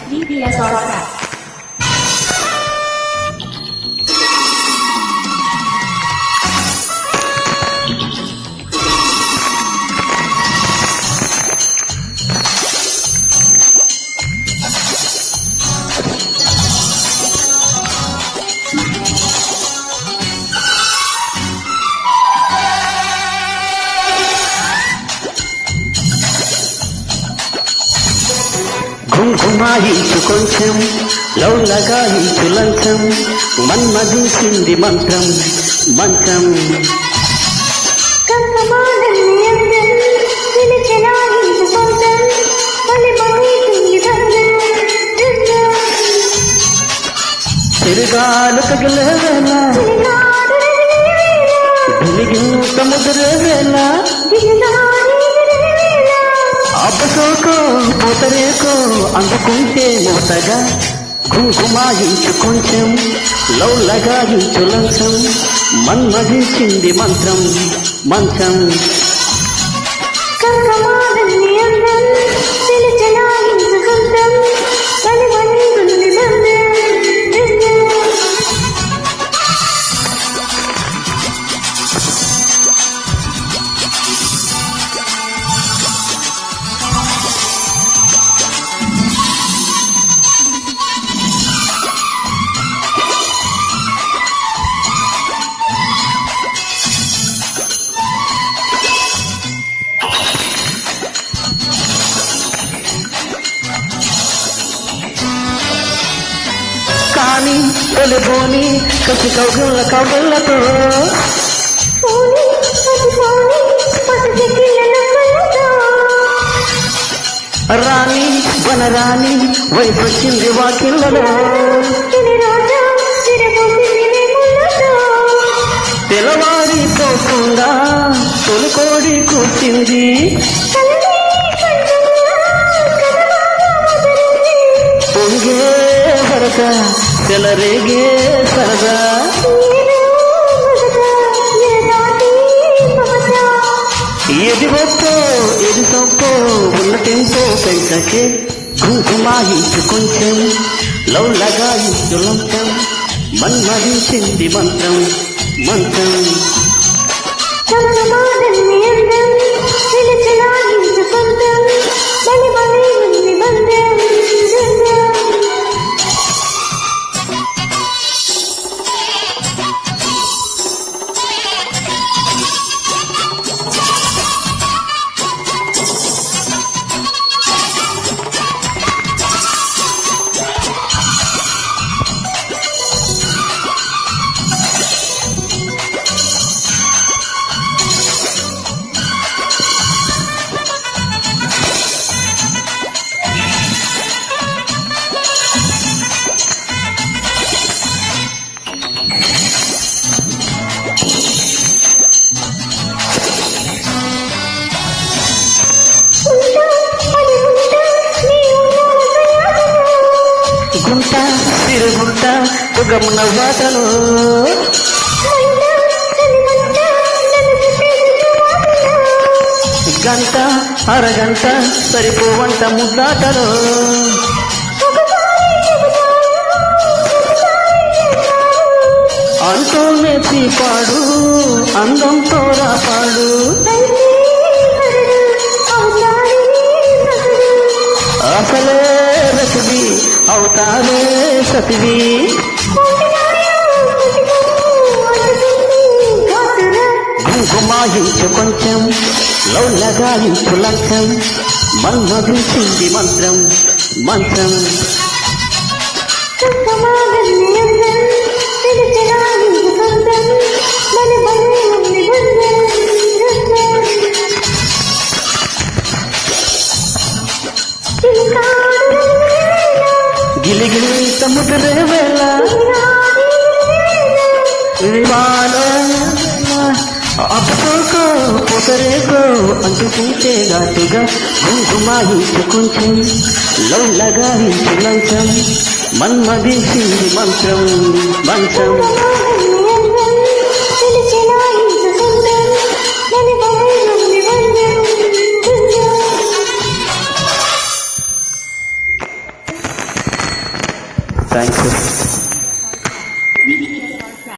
DBS Archive. గుంగుమాయించు కొంచెం love లగాయించు లంచం మన్మధించింది మంత్రం మంత్రం తిరుగాలు తగిలేవేళ వెలిగింత ముదిరేవేళ అబ్బసోకో పూతరేకో అందుకుంటే మోతగా కుంకుమాయించు కొంచెం లవ్ లగాయించు లంచం మన్మధించింది మంత్రం మంత్రం కానీ తొలిపోని కసి కౌగుళ్ళ కౌగుళ్ళతో రాణి వనరాణి వయసొచ్చింది వాకిళ్ళలో తెలవారిపోకుండా తొలికోడి కూర్చింది పొంగే వరక తెలరేగే సరదా ఏది ఒప్పో ఏది సొప్పో ఉన్న టెంపో పెంచకే కుంకుమాయించు కొంచెం లవ్ లగాయించు లంచం మన్మధించింది మంత్రం మంత్రం గుంట తిరుగుంట పొగమున వాటలో గంట అరగంట సరిపోవంట ముద్దాటలో అంటూనే తీపాడు అందంతో రాపాడు అసలే రసిది అవుతానే సతివి కుంకుమాయించు కొంచెం లవ్ లగాయించు లంచం మన్మధించింది మంత్రం మంత్రం గిలిగిలి సముద్రే వేళ అబ్బోకో పొగరేకో అందుకుంటే ఘాటుగా కుంకుమాయించు కొంచెం లవ్ లగాయించు లంచం మన్మధించింది మంత్రం మంత్రం థ్యాంక్ యూ.